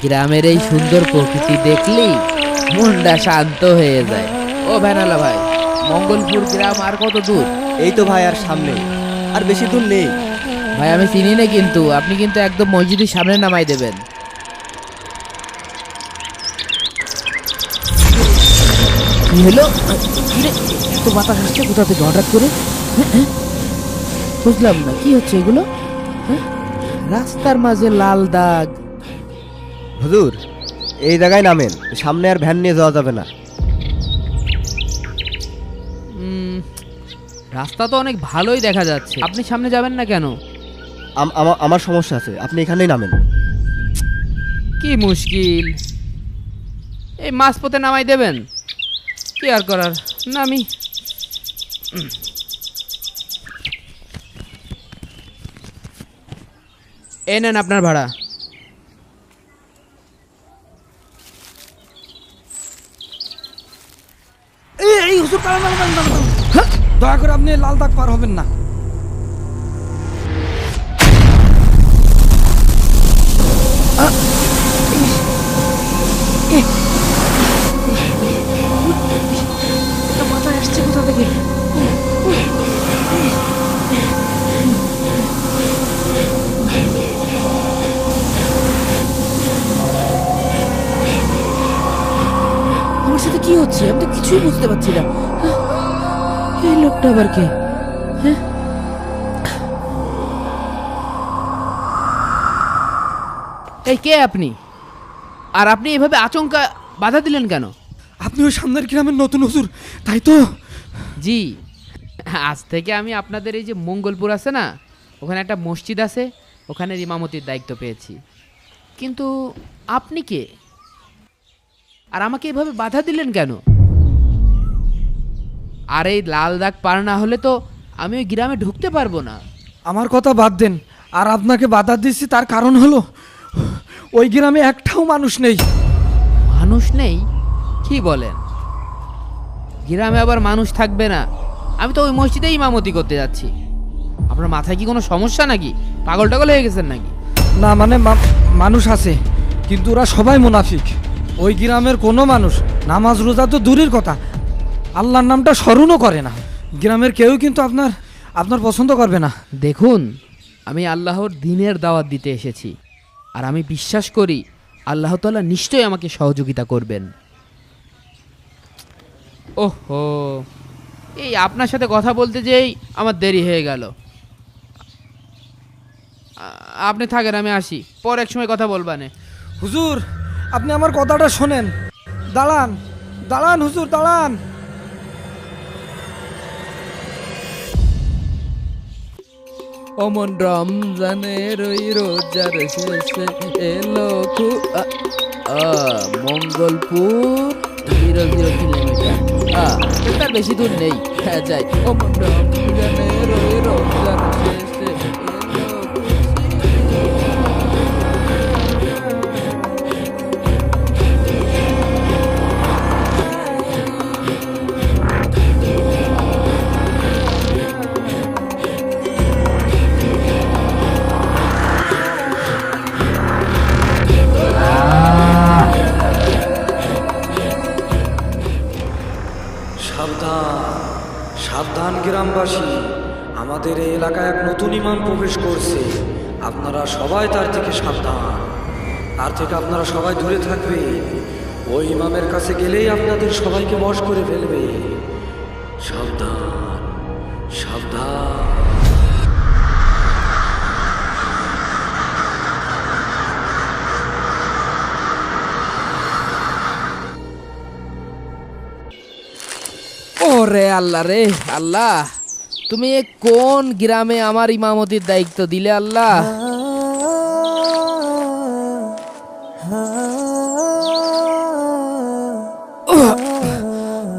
গ্রামের এই সুন্দর প্রকৃতি দেখলেই মনটা শান্ত হয়ে যায়। ও ভ্যানালা ভাই, মঙ্গলপুর গ্রাম আর কত দূর? এই তো ভাই, আর সামনে, আর বেশি দূর নেই। ভাই আমি চিনি না, কিন্তু আপনি কিন্তু একদম মসজিদের সামনে নামাই দেবেন। কি হলো? কিরে, এত বাতাস আসছে কোথা থেকে হঠাৎ করে? বুঝলাম না কি হচ্ছে এগুলো। রাস্তার মাঝে লাল দাগ। হুজুর, এই জায়গায় নামেন, সামনে আর ভ্যান নিয়ে যাওয়া যাবে না। রাস্তা তো অনেক ভালোই দেখা যাচ্ছে, আপনি সামনে যাবেন না কেন? আমার সমস্যা আছে, আপনি এখানেই নামেন। কি মুশকিল, এই মাঝপথে নামাই দেবেন? কি আর করার, নামি। এই নেন আপনার ভাড়া। এই হুজুর, দাঁড়ান। দয়া করে আপনি লাল দাগ পার হবেন না। মাথায় আসছে কোথা থেকে? আমার সাথে কি হচ্ছে আমি তো কিছুই বুঝতে পারছি না। এই লোকটা আবার কে? এই কে আপনি? আর আপনি এভাবে আচমকা বাধা দিলেন কেন? আপনি ওই সামনের গ্রামের নতুন হুজুর, তাই তো? জি, আজ থেকে আমি আপনাদের এই যে মঙ্গলপুর আছে না, ওখানে একটা মসজিদ আছে, ওখানে ইমামতির দায়িত্ব পেয়েছি। কিন্তু আপনি কে? আর আমাকে এভাবে বাধা দিলেন কেন? আর এই লাল দাগ পার না হলে তো আমি ওই গ্রামে ঢুকতে পারবো না। আমার কথা বাদ দেন, আর আপনাকে বাধা দিচ্ছি তার কারণ হলো ওই গ্রামে একটাও মানুষ নেই। মানুষ নেই? কি বলেন? গ্রামে আবার মানুষ থাকবে না? আমি তো ওই মসজিদে ইমামতি করতে যাচ্ছি। আপনার মাথায় কি কোনো সমস্যা নাকি? পাগল টাগল হয়ে গেছেন নাকি? না মানে মানুষ আছে, কিন্তু ওরা সবাই মুনাফিক। ওই গ্রামের কোনো মানুষ নামাজ রোজা তো দূরের কথা, আল্লাহর নামটা স্মরণও করে না। গ্রামের কেউ কিন্তু আপনার পছন্দ করবে না। দেখুন, আমি আল্লাহর দ্বীনের দাওয়াত দিতে এসেছি, আর আমি বিশ্বাস করি আল্লাহ তাআলা নিশ্চয়ই আমাকে সহযোগিতা করবেন। ওহো, এই আপনার সাথে কথা বলতে যেই আমার দেরি হয়ে গেল। আপনি থাকেন, আমি আসি, পর এক সময় কথা বলবানে। হুজুর, আপনি আমার কথাটা শোনেন। দাঁড়ান হুজুর, দাঁড়ান। অমন রমজানের ওই রোজার শেষে এলো মঙ্গলপুর 0 কিলোমিটার, তার বেশি দূর নেই। হ্যাঁ যাই। অমন রমজানের ওই রোজার শেষে সাবধান গ্রামবাসী, আমাদের এই এলাকায় এক নতুন ইমাম প্রবেশ করছে। আপনারা সবাই তার থেকে সাবধান, তার থেকে আপনারা সবাই দূরে থাকবে। ওই ইমামের কাছে গেলেই আপনাদের সবাইকে বশ করে ফেলবে। সাবধান, সাবধান। ওরে আল্লাহ রে আল্লাহ, তুমি এ কোন গ্রামে আমার ইমামতির দায়িত্ব দিলে আল্লাহ?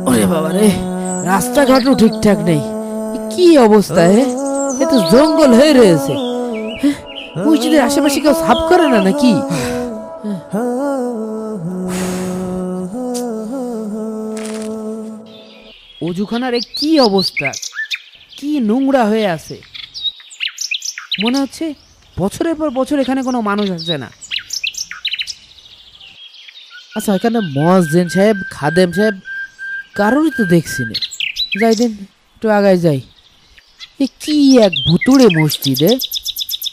ওরে বাবা রে, রাস্তাঘাটও ঠিকঠাক নেই, কি অবস্থা! এ তো জঙ্গল হয়ে রয়েছে। মসজিদের আশেপাশে কেউ সাফ করে না নাকি? অজুখানার কি অবস্থা, কি নোংরা হয়ে আছে! মনে হচ্ছে বছরের পর বছর এখানে কোনো মানুষ আসছে না। আচ্ছা, এখানে মুয়াজ্জিন সাহেব, খাদেম সাহেব কারোরই তো দেখছি না। যাই দিন, একটু আগায় যাই। এ কি এক ভুতুড়ে মসজিদে!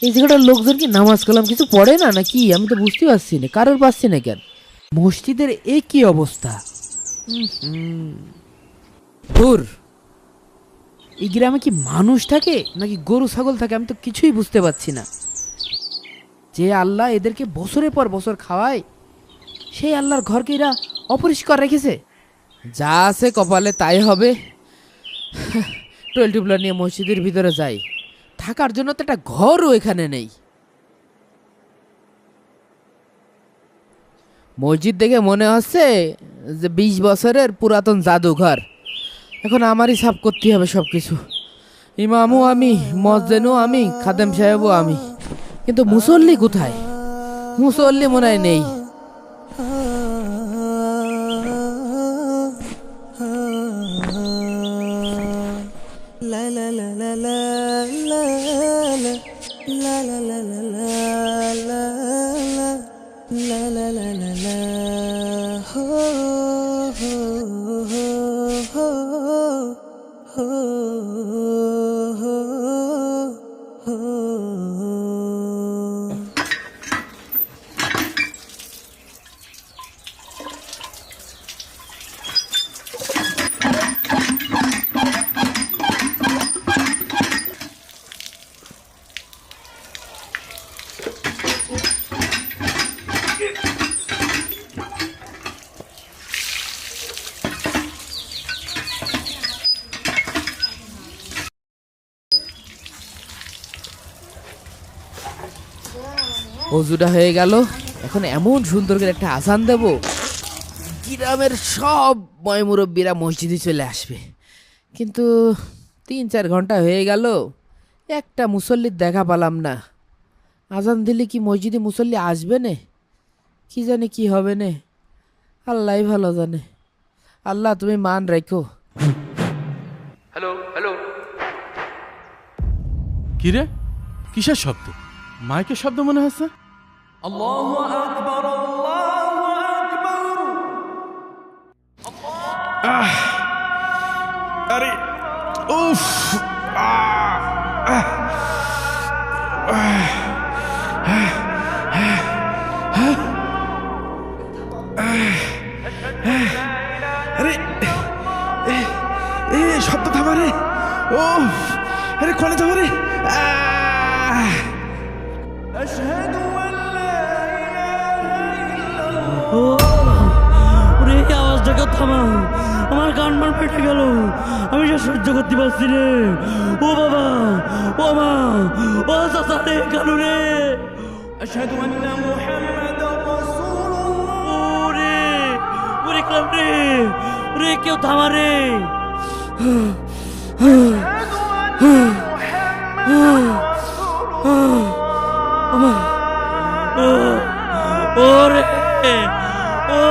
এই জায়গাটার লোকজন কি নামাজ কালাম কিছু পড়ে না নাকি? আমি তো বুঝতে পারছি না, কারোর পাচ্ছি না কেন মসজিদের এ কি অবস্থা। ধুর, এই গ্রামে কি মানুষ থাকে নাকি গরু ছাগল থাকে আমি তো কিছুই বুঝতে পারছি না। যে আল্লাহ এদেরকে বছরের পর বছর খাওয়ায়, সেই আল্লাহর ঘরকে এরা অপরিষ্কার রেখেছে। যা আছে কপালে তাই হবে। টুয়েল টিউবলার নিয়ে মসজিদের ভিতরে যাই, থাকার জন্য তো একটা ঘরও এখানে নেই। মসজিদ দেখে মনে হচ্ছে যে 20 বছরের পুরাতন জাদুঘর। এখন আমারই সাফ করতে হবে সব কিছু। ইমামও আমি, মসজিদও আমি, খাদেম সাহেবও আমি, কিন্তু মুসল্লি কোথায়? মুসল্লি মনে হয় নেই। অজুটা হয়ে গেল, এখন এমন সুন্দর করে একটা আজান দেব, গ্রামের সব ময়মুরব্বীরা মসজিদে চলে আসবে। কিন্তু 3-4 ঘন্টা হয়ে গেল, একটা মুসল্লির দেখা পেলাম না। আজান দিলে কি মসজিদে মুসল্লি আসবে না? কি জানে কি হবে না, আল্লাহই ভালো জানে। আল্লাহ তুমি মান রাখো। হ্যালো হ্যালো, কি রে, কিসের শব্দ? মাইকের শব্দ মনে হচ্ছে। আল্লাহু আকবার, আল্লাহু আকবার। আরে উফ, আরে এ শব্দ থামা রে। ও আরে কোনে যাবো রে? ওরে আওয়াজটাকে থামাও, আমার গান মান ফেটে গেল, আমি সে সহ্য করতে পারছি রে। ও বাবা, ও মা, ও চাচা রে, কানু রে। আশহাদু আন্না মুহাম্মাদার রাসূলুল্লাহ। ওরে ওরে কানু রে, ওরে কেউ থামা রে। ওরে ও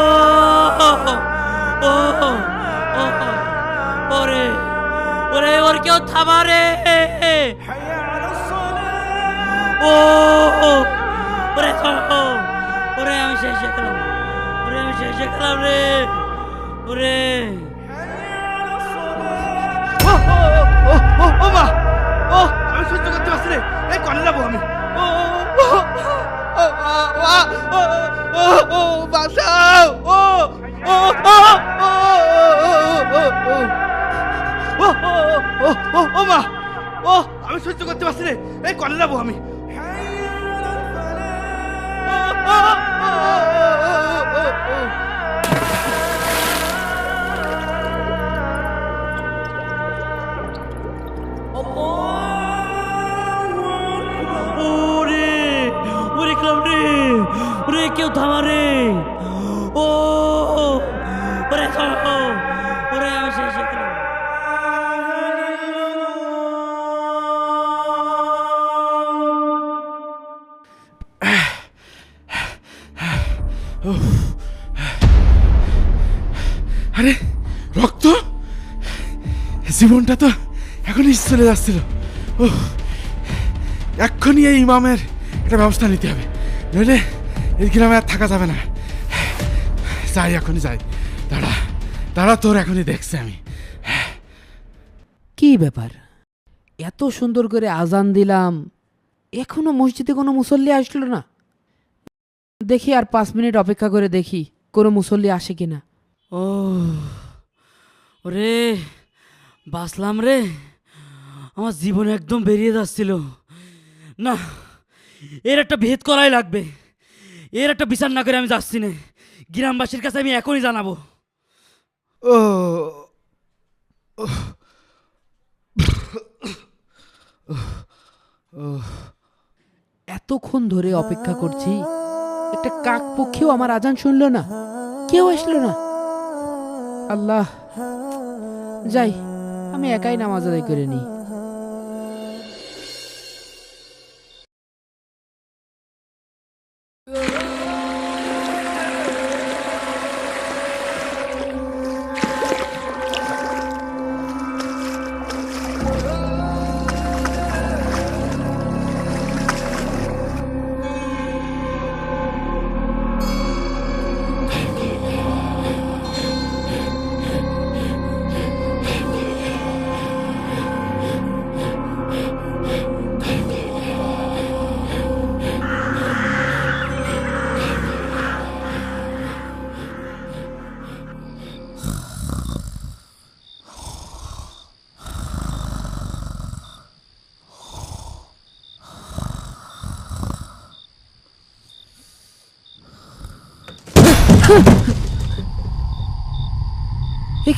ওরে ওরে ওর কেউ থামা রে। ও ওরে ওরে আমি শেষ হয়ে গেলাম, ওরে আমি শেষ হয়ে গেলাম রে। ওরে ও মা, ও আমি সহ্য করতে পারছি রে। এই কোনে যাবো আমি? ও ও বাঁচাও! ও ও ও মা, ও আমি সহ্য করতে পারছি রে। এই কোনে যাবো আমি? কেউ থামা রে। ও ওরে ওরে আমি শেষ হয়ে গেলাম। আরে রক্ত, জীবনটা তো এখন চলে যাচ্ছিল। ও এক্ষুনি এই ইমামের একটা ব্যবস্থা নিতে হবে, নইলে এই গ্রামে আর থাকা যাবে না। যাই এখনই যাই। দাঁড়া দাঁড়া, তোর এখনই দেখছি আমি। কি ব্যাপার, এত সুন্দর করে আজান দিলাম, এখনো মসজিদে কোনো মুসল্লি আসলো না। দেখি আর 5 মিনিট অপেক্ষা করে দেখি কোনো মুসল্লি আসে কিনা। ও ওরে, বাঁচলাম রে। আমার জীবন একদম বেরিয়ে যাচ্ছিল না, এর একটা ভেদ করাই লাগবে। এর একটা বিচার না করে আমি যাচ্ছি না। গ্রামবাসীর কাছে আমি এখনই জানাবো। ও এতক্ষণ ধরে অপেক্ষা করছি, একটা কাক পক্ষীও আমার আজান শুনলো না, কেউ আসলো না। আল্লাহ, যাই আমি একাই নামাজ আদায় করে নিই।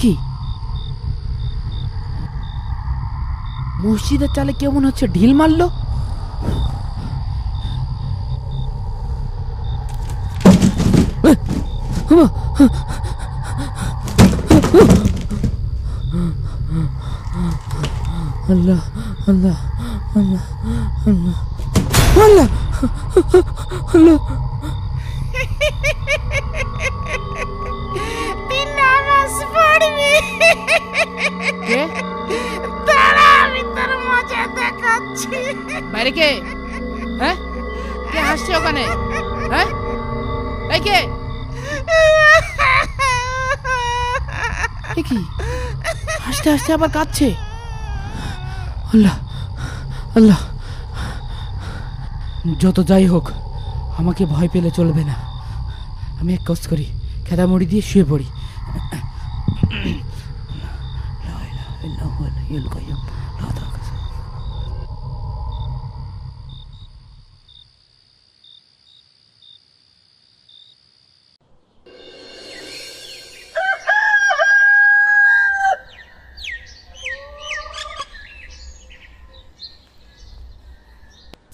কি মসজিদের চালে কেমন হচ্ছে ঢিল মারলো। আল্লাহ আল্লাহ আল্লাহ আল্লাহ আল্লাহ আল্লাহ। বাইরে কে? হ্যাঁ, কে হাসছে ওখানে? হ্যাঁ, এই কে? কি হাসতে হাসতে আবার কাঁদছে? আল্লাহ আল্লাহ, যত যাই হোক আমাকে ভয় পেলে চলবে না। আমি এক কাজ করি, খেদা মুড়ি দিয়ে শুয়ে পড়ি।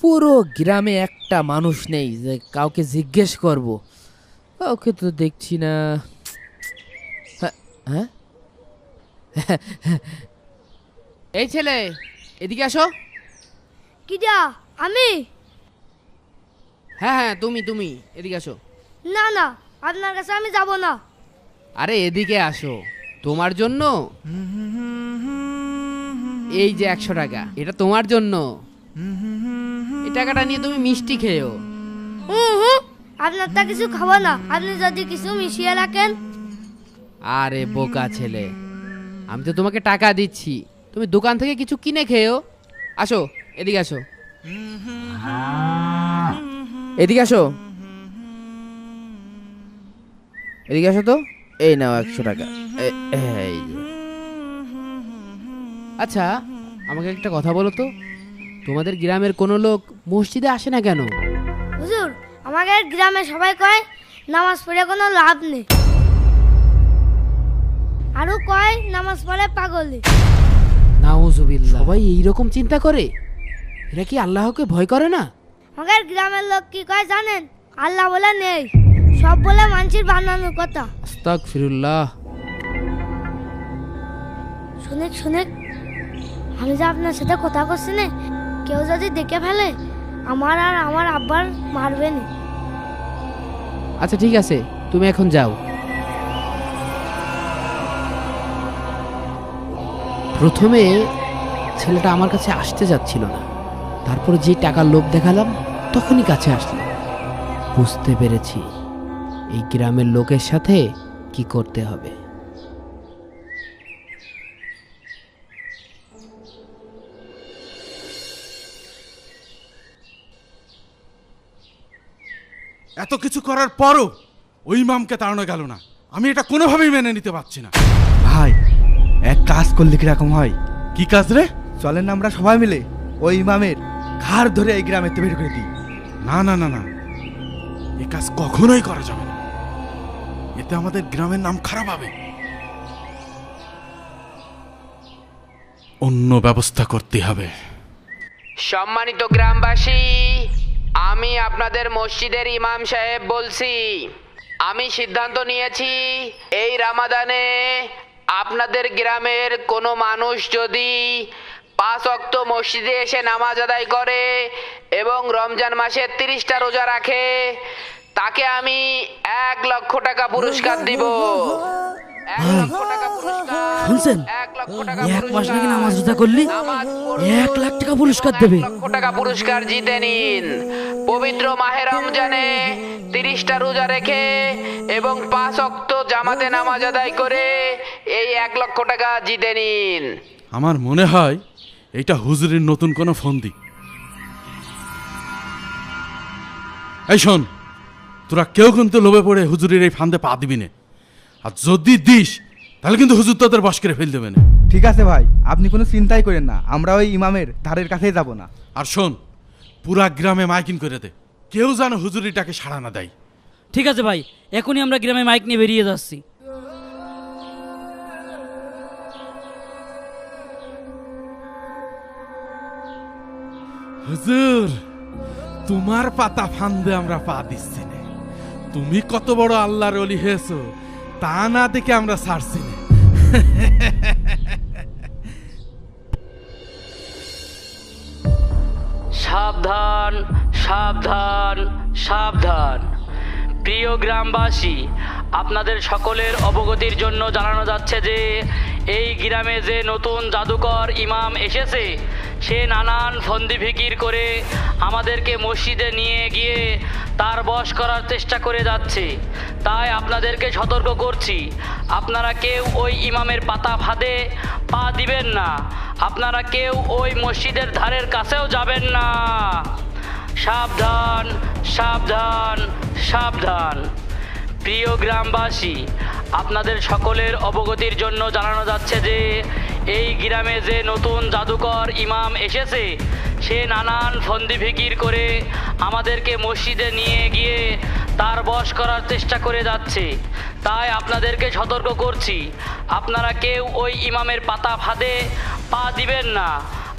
পুরো গ্রামে একটা মানুষ নেই যে কাউকে জিজ্ঞেস করব। কাউকে তো দেখছি না। হ্যাঁ, এই ছেলে এদিকে আসো। কিডা? আমি? হ্যাঁ হ্যাঁ, তুমি তুমি এদিকে আসো। না না, আপনার কাছে আমি যাব না। আরে এদিকে আসো, তোমার জন্য এই যে 100 টাকা, এটা তোমার জন্য। এই টাকাটা নিয়ে তুমি মিষ্টি খেয়েও। আপনার তা কিছু খাবো না, আপনি যদি কিছু মিশিয়ে রাখেন। আরে বোকা ছেলে, আমি তো তোমাকে টাকা দিচ্ছি, তুমি দোকান থেকে কিছু কিনে খেয়েও। আসো এদিকে আসো, এদিকে আসো, এদিকে আসো তো। এই নাও 100 টাকা। এই যে। আচ্ছা আমাকে একটা কথা বলো তো, তোমাদের গ্রামের কোনো লোক মসজিদে আসে না কেন? হুজুর, আমাদের গ্রামে সবাই কয় নামাজ পড়ে কোনো লাভ নেই, আরো কয় নামাজ পড়ে পাগলে। নাউজুবিল্লাহ, সবাই এইরকম চিন্তা করে? এরা কি আল্লাহকে ভয় করে না? আমাদের গ্রামের লোক কি কয় জানেন? আল্লাহ বলে নেই, সব বলে মানুষের বানানোর কথা। আস্তাগফিরুল্লাহ। শুনেক শুনেক, আমি যে আপনার সাথে কথা করছি না, কেউ যদি দেখে ফেলে আমার আর আমার আব্বার মারবে না। আচ্ছা ঠিক আছে, তুমি এখন যাও। প্রথমে ছেলেটা আমার কাছে আসতে যাচ্ছিল না, তারপর যে টাকার লোভ দেখালাম তখনই কাছে আসলো। বুঝতে পেরেছি এই গ্রামের লোকের সাথে কি করতে হবে। এত কিছু করার পরও ওই ইমামকে তাড়ানো গেল না। আমি এটা কোনোভাবেই মেনে নিতে পারছি না। ভাই এক কাজ করলে কিরকম হয়? কি কাজ রে? চলেন আমরা সবাই মিলে ওই ইমামের ঘাড় ধরে এই গ্রামেতে বের করে দিই। না না না না, এ কাজ কখনোই করা যাবে না। এতে আমাদের গ্রামের নাম খারাপ হবে। অন্য ব্যবস্থা করতে হবে। সম্মানিত গ্রামবাসী, আমি আপনাদের মসজিদের ইমাম সাহেব বলছি। আমি সিদ্ধান্ত নিয়েছি এই রামাদানে আপনাদের গ্রামের কোনো মানুষ যদি 5 ওয়াক্ত মসজিদে এসে নামাজ আদায় করে এবং রমজান মাসে 30টা রোজা রাখে, তাকে আমি 1 লক্ষ টাকা পুরস্কার দিব। 1 লক্ষ টাকা পুরস্কার। শুনছেন? 1 লক্ষ টাকা এক মাস নাকি পুরস্কার। নামাজ রোজা করলি নামাজ পড়ুন 1 লাখ টাকা পুরস্কার দেবে। 1 লক্ষ টাকা পুরস্কার জিতে নিন। পবিত্র মাহে রমজানে 30টা রোজা রেখে এবং 5 ওয়াক্ত জামাতে নামাজ আদায় করে এই 1 লক্ষ টাকা জিতে নিন। আমার মনে হয় এটা হুজুরের নতুন কোনো ফন্দি। এই শোন, তোরা কেউ কিন্তু লোভে পড়ে হুজুরের এই ফান্দে পা দিবি না। আর যদি দিস তাহলে কিন্তু হুজুর তোদের বশ করে ফেল দেবে না। ঠিক আছে ভাই, আপনি কোনো চিন্তাই করেন না, আমরা ওই ইমামের ধারের কাছেই যাব না। আর শোন, পুরা গ্রামে মাইকিং করে দে, কেউ যেন হুজুরিটাকে সাড়া না দেয়। ঠিক আছে ভাই, এখনই আমরা গ্রামে মাইক নিয়ে বেরিয়ে যাচ্ছি। হুজুর, তোমার পাতা ফান্দে আমরা পা দিচ্ছি না। তুমি কত বড় আল্লাহর ওলি হয়েছো তা না দেখে আমরা ছাড়ছি না। সাবধান সাবধান সাবধান। প্রিয় গ্রামবাসী, আপনাদের সকলের অবগতির জন্য জানানো যাচ্ছে যে এই গ্রামে যে নতুন জাদুকর ইমাম এসেছে, সে নানান ফন্দি ফিকির করে আমাদেরকে মসজিদে নিয়ে গিয়ে তার বশ করার চেষ্টা করে যাচ্ছে। তাই আপনাদেরকে সতর্ক করছি, আপনারা কেউ ওই ইমামের পাতা ফাঁদে পা দিবেন না। আপনারা কেউ ওই মসজিদের ধারের কাছেও যাবেন না। সাবধান সাবধান সাবধান। প্রিয় গ্রামবাসী, আপনাদের সকলের অবগতির জন্য জানানো যাচ্ছে যে এই গ্রামে যে নতুন জাদুকর ইমাম এসেছে, সে নানান ফন্দি ফিকির করে আমাদেরকে মসজিদে নিয়ে গিয়ে তার বশ করার চেষ্টা করে যাচ্ছে। তাই আপনাদেরকে সতর্ক করছি, আপনারা কেউ ওই ইমামের পাতা ফাঁদে পা দিবেন না।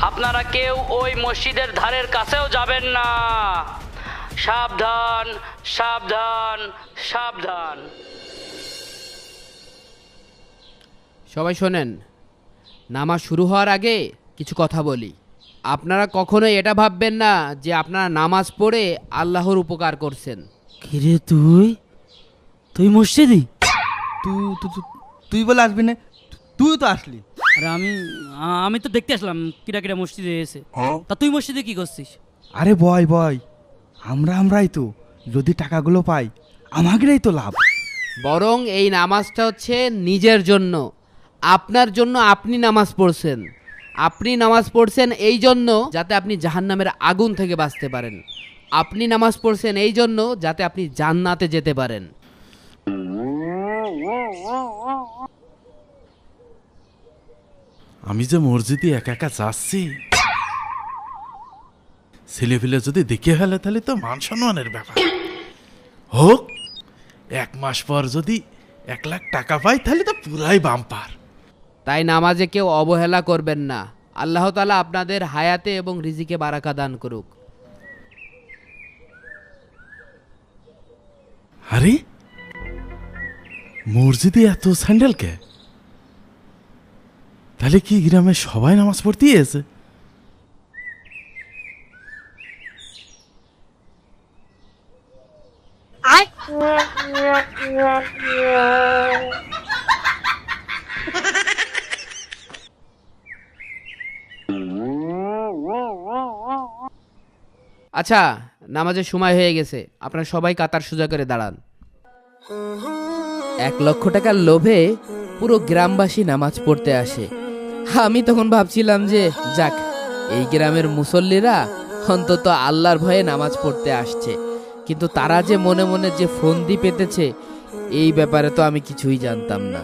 আপনারা কেউ ওই মসজিদের ধারের কাছেও যাবেন না। সাবধান সাবধান সাবধান। সবাই শোনেন, নামাজ শুরু হওয়ার আগে কিছু কথা বলি। আপনারা কখনোই এটা ভাববেন না যে আপনারা নামাজ পড়ে আল্লাহর উপকার করছেন। কিরে তুই তুই মসজিদি? তুই বলে আসবি না, তুই তো আসলি। আরে আমি তো দেখতে আসলাম কিরা কিরা মসজিদে এসে। তা তুই মসজিদে কি করছিস? আরে বয় আমরাই তো যদি টাকাগুলো পাই আমাদেরই তো লাভ। বরং এই নামাজটা হচ্ছে নিজের জন্য, আপনার জন্য। আপনি নামাজ পড়ছেন, আপনি নামাজ পড়ছেন এই জন্য যাতে আপনি জাহান্নামের আগুন থেকে বাঁচতে পারেন। আপনি নামাজ পড়ছেন এই জন্য যাতে আপনি জান্নাতে যেতে পারেন। আমি যে মসজিদে একা একা যাচ্ছি, ছেলে ফেলে যদি দেখে ফেলে তাহলে তো মান সম্মানের ব্যাপার। হোক, 1 মাস পর যদি 1 লাখ টাকা পাই তাহলে তো পুরাই বাম্পার। তাই নামাজে কেউ অবহেলা করবেন না। আল্লাহ তাআলা আপনাদের হায়াতে এবং রিজিকে বারাকা দান করুক। আরে মসজিদে এত স্যান্ডেল কে? তাহলে কি গ্রামে সবাই নামাজ পড়তে এসে? আচ্ছা, নামাজের সময় হয়ে গেছে, আপনারা সবাই কাতার সোজা করে দাঁড়ান। 1,00,000 টাকার লোভে পুরো গ্রামবাসী নামাজ পড়তে আসে। আমি তখন ভাবছিলাম যে যাক, এই গ্রামের মুসল্লিরা অন্তত আল্লাহর ভয়ে নামাজ পড়তে আসছে, কিন্তু তারা যে মনে মনে যে ফন্দি পেতেছে এই ব্যাপারে তো আমি কিছুই জানতাম না।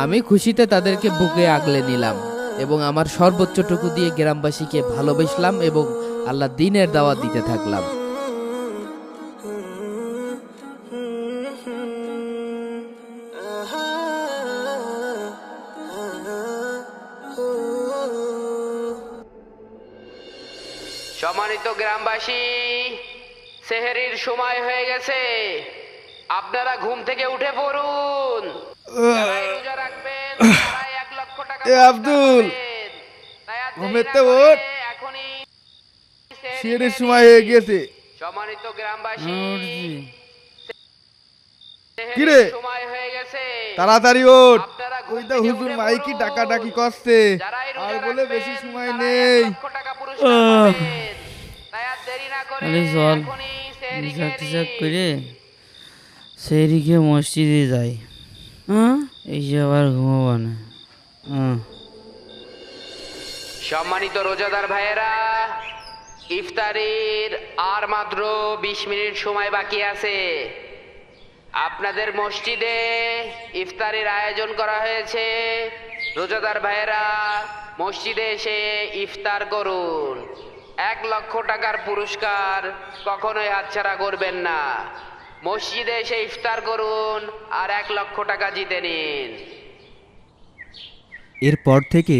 আমি খুশিতে তাদেরকে বুকে আগলে নিলাম এবং আমার সর্বোচ্চটুকু দিয়ে গ্রামবাসীকে ভালোবাসলাম এবং আল্লাহ দ্বীনের দাওয়াত দিতে থাকলাম। সম্মানিত গ্রামবাসী, সেহরির সময় হয়ে গেছে, আপনারা ঘুম থেকে উঠে পড়ুন। যারাই রোজা রাখবেন তারাই 1,00,000 টাকা আব্দুল, পাবেন। তাই আর দেরি ঘুমের না তো করে ওঠ। এখনই সেহরির সময় হয়ে গেছে। সম্মানিত গ্রামবাসী, কি রে? সেহরির সময় হয়ে গেছে, তাড়াতাড়ি ওঠ। আপনারা ঘুম ওই তো থেকে হুজুর উঠে মাইকি পড়ুন। ডাকাডাকি করছে, যারাই রোজা আর বলে রাখবেন বেশি সময় তারাই নেই। 1,00,000 টাকা পুরস্কার পাবেন। তাই আর দেরি না করে আরে চল, এখনই সেহরি হিসাব খেয়ে টিসাব নিন। করে সেরিকে মসজিদে যাই। হ্যাঁ, এই যে আবার ঘুমাবো না। সম্মানিত রোজাদার ভাইয়েরা, ইফতারির আর মাত্র 20 মিনিট সময় বাকি আছে। আপনাদের মসজিদে ইফতারির আয়োজন করা হয়েছে। রোজাদার ভাইয়েরা মসজিদে এসে ইফতার করুন। 1,00,000 টাকার পুরস্কার কখনোই হাতছাড়া করবেন না। মসজিদে এসে ইফতার করুন আর 1,00,000 টাকা জিতে নিন। এরপর থেকে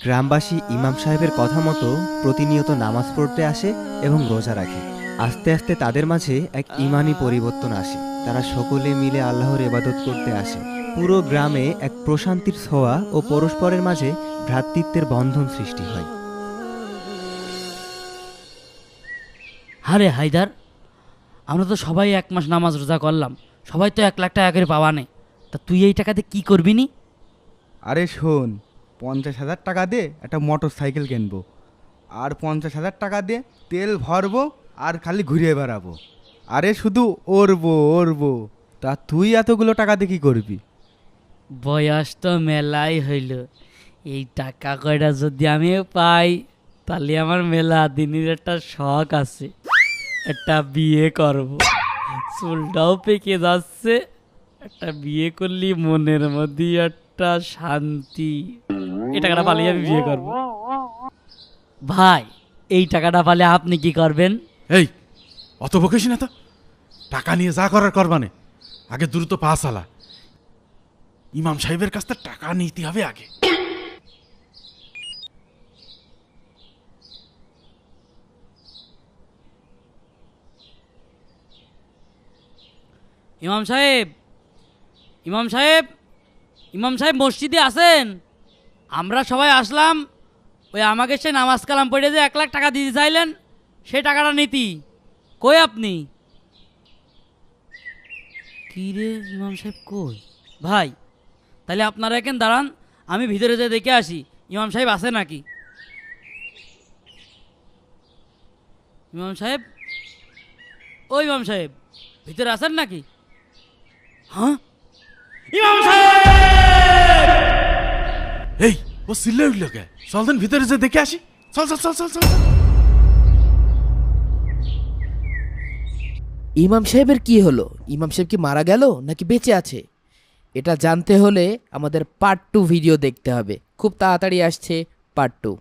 গ্রামবাসী ইমাম সাহেবের কথা মতো প্রতিনিয়ত নামাজ পড়তে আসে এবং রোজা রাখে। আস্তে আস্তে তাদের মাঝে এক ঈমানি পরিবর্তন আসে। তারা সকলে মিলে আল্লাহর ইবাদত করতে আসে। পুরো গ্রামে এক প্রশান্তির ছোঁয়া ও পরস্পরের মাঝে ভ্রাতৃত্বের বন্ধন সৃষ্টি হয়। আরে হায়দার, আমরা তো সবাই 1 মাস নামাজ রোজা করলাম, সবাই তো 1,00,000 টাকা করে পাওয়া নেই। তা তুই এই টাকাতে কি করবি নি? আরে শোন, 50,000 টাকা দিয়ে একটা মোটর সাইকেল কিনবো, আর 50,000 টাকা দিয়ে তেল ভরবো আর খালি ঘুরিয়ে বেড়াবো। আরে শুধু ওরবো। তা তুই এতগুলো টাকা দিয়ে কি করবি? বয়স তো মেলাই হইল, এই টাকা কয়টা যদি আমি পাই তাহলে আমার মেলা দিনের একটা শখ আছে, একটা বিয়ে করব। চুলটাও পেকে যাচ্ছে, একটা বিয়ে করলি মনের মধ্যে একটা শান্তি। এই টাকাটা পালিয়ে আমি বিয়ে করব। ভাই, এই টাকাটা পালে আপনি কি করবেন? এই অত বকিস না তো, টাকা নিয়ে যা করার করবানে, আগে দ্রুত পা চালা। ইমাম সাহেবের কাছ থেকে টাকা নিতে হবে আগে। ইমাম সাহেব, ইমাম সাহেব, ইমাম সাহেব মসজিদে আছেন? আমরা সবাই আসলাম, ওই আমাকে সে নামাজ কালাম পড়ে যে 1,00,000 টাকা দিতে চাইলেন, সেই টাকাটা নীতি কই আপনি? কি রে ইমাম সাহেব কই? ভাই, তাহলে আপনারা এখানে দাঁড়ান, আমি ভিতরে যেয়ে দেখে আসি ইমাম সাহেব আছে নাকি। ইমাম সাহেব, ও ইমাম সাহেব, ভিতরে আছেন নাকি? হ্যাঁ, ইমাম সাহেব! এই ও চিল্লে উঠল কে? চল দেন ভিতরে যে দেখে আসি। চল চল চল চল চল। ইমাম সাহেবের কি হলো? ইমাম সাহেব কি মারা গেল নাকি বেঁচে আছে? এটা জানতে হলে আমাদের পার্ট 2 ভিডিও দেখতে হবে। খুব তাড়াতাড়ি আসছে পার্ট 2।